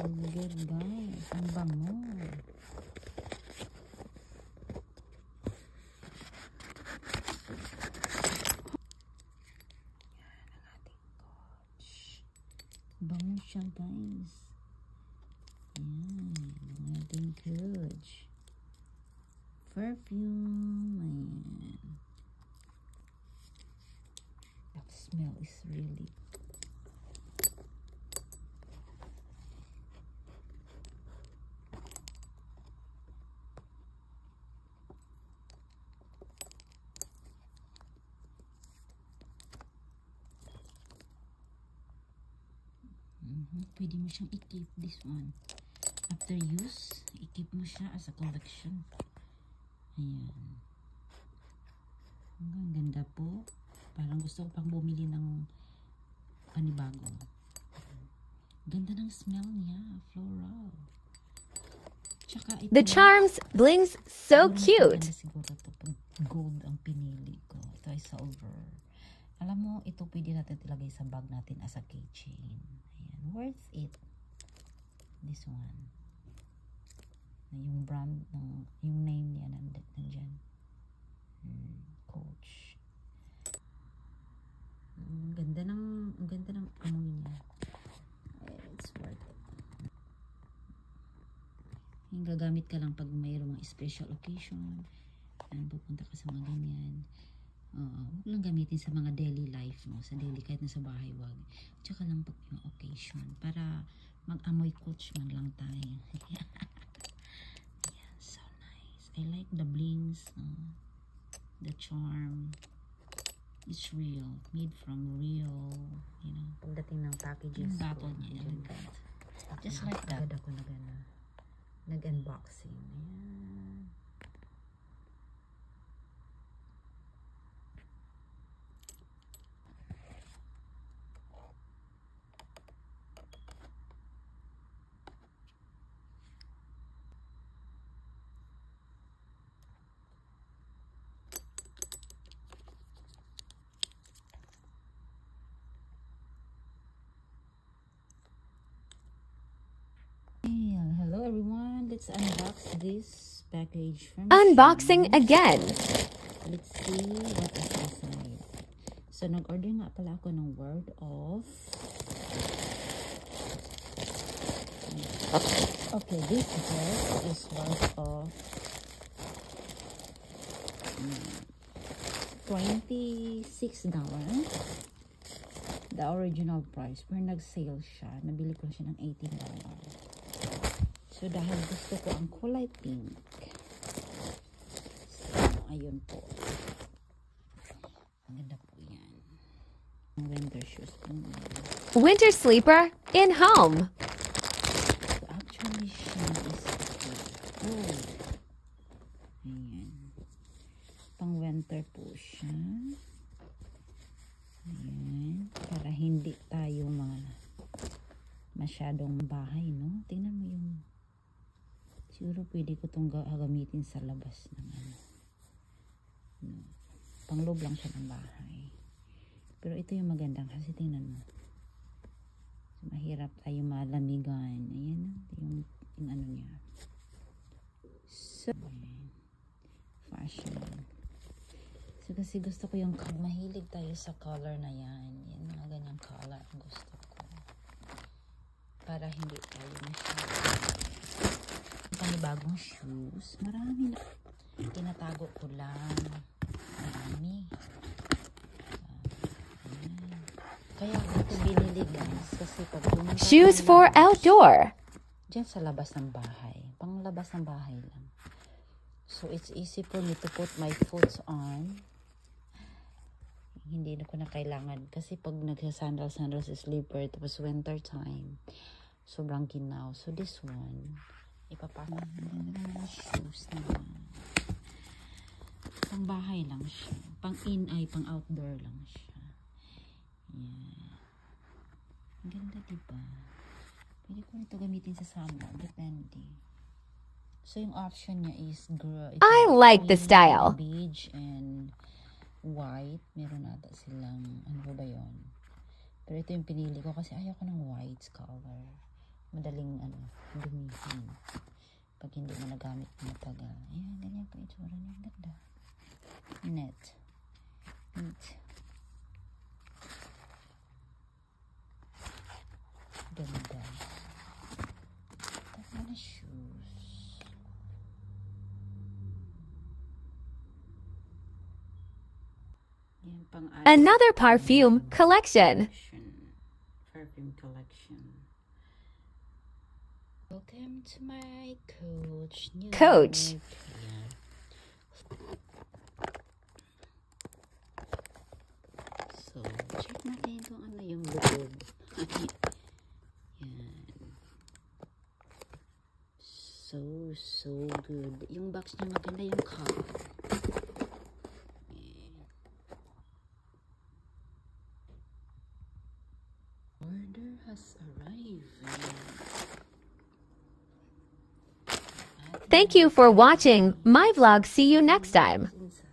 good guys. Ang bango. Bango siya guys. Ayan, ang ating Coach perfume. Ayan. That smell is really pwede mo siyang i-keep this one. After use, i-keep mo siya as a collection. Ayan. Ang ganda po. Parang gusto ko pang bumili ng panibago. Ganda ng smell niya. Floral. Tsaka ito, The charms blings so cute. Siguro ito pag gold ang pinili ko. Ito ay silver. Alam mo, ito pwede natin ilagay sa bag natin as a keychain. Ayan. Worth it. This one. Yung brand, yung name niya nandyan. Coach. Ang ganda ng ano niya. It's worth it. Yung gagamit ka lang pag mayroong mga special occasion. Ayan, pupunta ka sa mga ganyan. Huwag lang gamitin sa mga daily life mo. Sa daily, kahit na sa bahay, wag. Tsaka lang pag yung occasion. Para mag-amoy Coach man lang tayo. Yeah, so nice. I like the blings. The charm. It's real. Made from real. You know. Pagdating ng packages. Yung bottle niya. Just like that. Agad ako nag-unboxing. Ayan. Hello everyone, let's unbox this package from Unboxing Shein. again. Let's see what is inside. So nag-order nga pala ako ng World of okay, this dress is worth of $26. The original price. Pero nag-sale siya. Nabili ko siya ng $18. So, dahil gusto ko ang kulay pink. So, ayun po. Ang ganda po yan. Ang winter shoes po. Winter sleeper in home. So, actually, siya is cool. Ayan. Pang winter po siya. Ayan. Para hindi tayo masyadong bahay, no? Tingnan mo yung siguro pwede ko itong gagamitin sa labas ng ano. No. Pangloob lang siya ng bahay. Pero ito yung magandang kasi tingnan mo. So, mahirap tayo malamigan. Ayan, yung ano niya. So, ayan. Fashion. So, kasi gusto ko yung mahilig tayo sa color na yan. Yan, mga ganyang color ang gusto ko. Para hindi tayo masyadong panibagong shoes. Marami na. Tinatago ko lang. Marami. Kaya ito binili guys. Kasi pag Shoes for outdoor. dyan sa labas ng bahay. Pang labas ng bahay lang. So it's easy for me to put my foot on. Hindi na ko na kailangan. Kasi pag nagsasandal sa sleeper, tapos winter time, sobrang ginaw. So this one, ipapasok na shoes na pang bahay lang siya, pang in ay pang outdoor lang siya. Yeah, ang ganda diba? Pwede ko nito gamitin sa summer, depende. So yung option niya is I like the style. beige and white. Meron nata silang ano ba yun, pero ito yung pinili ko kasi ayoko ng white color. madaling dumihin pag hindi mo nagamit ng matagal. Ayan, ganyan po itsura niya. Ganda. Net. Neat. Ganda. Tapos na shoes. Yan, Another perfume collection. Perfume collection. Welcome to my Coach. Coach. Ayan. So, check natin kung ano yung loob. Yan. So good. Yung box niya maganda yung cover. Order has arrived. Thank you for watching my vlog. See you next time. Inside.